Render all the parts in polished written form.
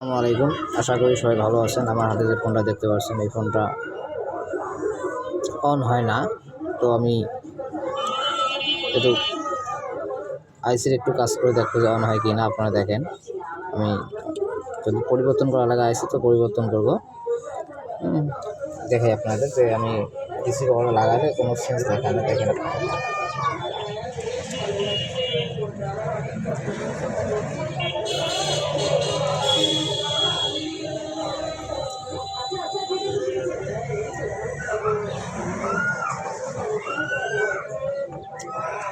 আসসালামু আলাইকুম। আশা করি সবাই ভালো আছেন। আমার হাতে যে ফোনটা দেখতে পাচ্ছেন, এই ফোনটা অন হয় না। তো আমি একটু আইসির একটু কাজ করে দেখবো যে অন হয় কি না। আপনারা দেখেন, আমি যদি পরিবর্তন করা লাগে আইসি তো পরিবর্তন করবো। দেখাই আপনাদের যে আমি ডিসি কভার লাগালে কোনো চেঞ্জ দেখা না। দেখেন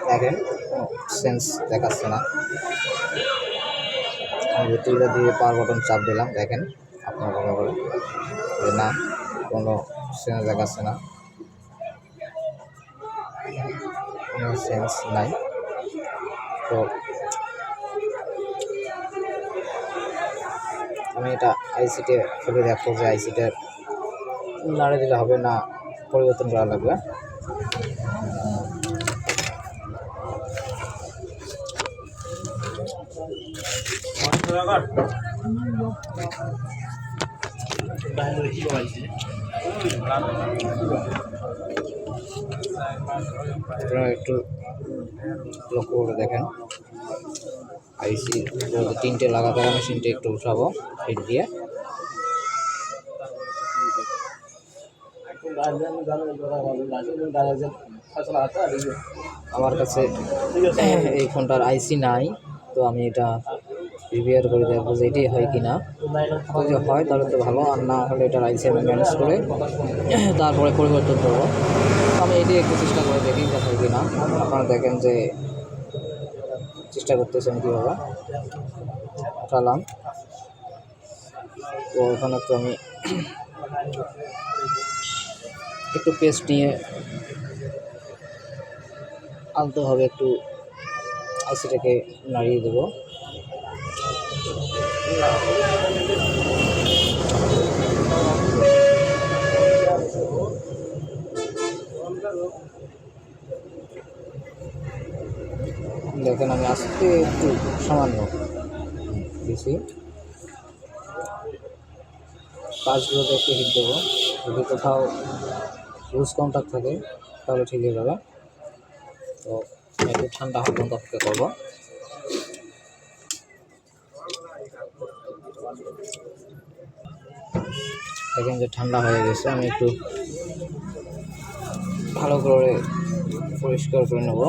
দেখেন কোনো সেন্স দেখাচ্ছে না। আমি টিভিটা দিয়ে পাওয়ার বাটন চাপ দিলাম, দেখেন আপনার ভালো করে যে না, কোনো সেন্স দেখাচ্ছে না, কোনো সেন্স নাই। তো আমি এটা আইসিতে খুলে দেখবো যে আইসিটা নাড়ে দিলে হবে না পরিবর্তন করা লাগবে। আপনারা একটু লক্ষ্য করে দেখেন, আইসি 3টে লাগাতে হবে। মেশিনটা একটু উঠাবো ফিট দিয়ে। আমার কাছে এই ফোনটার আইসি নাই, তো আমি এটা রিপেয়ার করে দেখবো যে এটি হয় কি না। যদি হয় তাহলে তো ভালো, আর না হলে এটার আইসি আমি ম্যানেজ করে তারপরে পরিবর্তন করবো। আমি এটি একটু চেষ্টা করে দেখি যে হয় কি না। আপনারা দেখেন যে চেষ্টা করতেছেন কীভাবে উঠালাম। তো ওখানে তো আমি একটু পেস্ট নিয়ে আনতে হবে, একটু আইসিটাকে নাড়িয়ে দেবো। দেখেন আমি আজকে একটু সামান্য দিছি, কাজগুলোতে একটু হিট দেবো। যদি কোথাও লুজ কন্ট্যাক্ট থাকে তাহলে ঠিক হয়ে যাবে। তো একটু ঠান্ডা হওয়ার পর্যন্ত অপেক্ষা করবো। দেখেন যে ঠান্ডা হয়ে গেছে, আমি একটু ভালো করে পরিষ্কার করে নেব।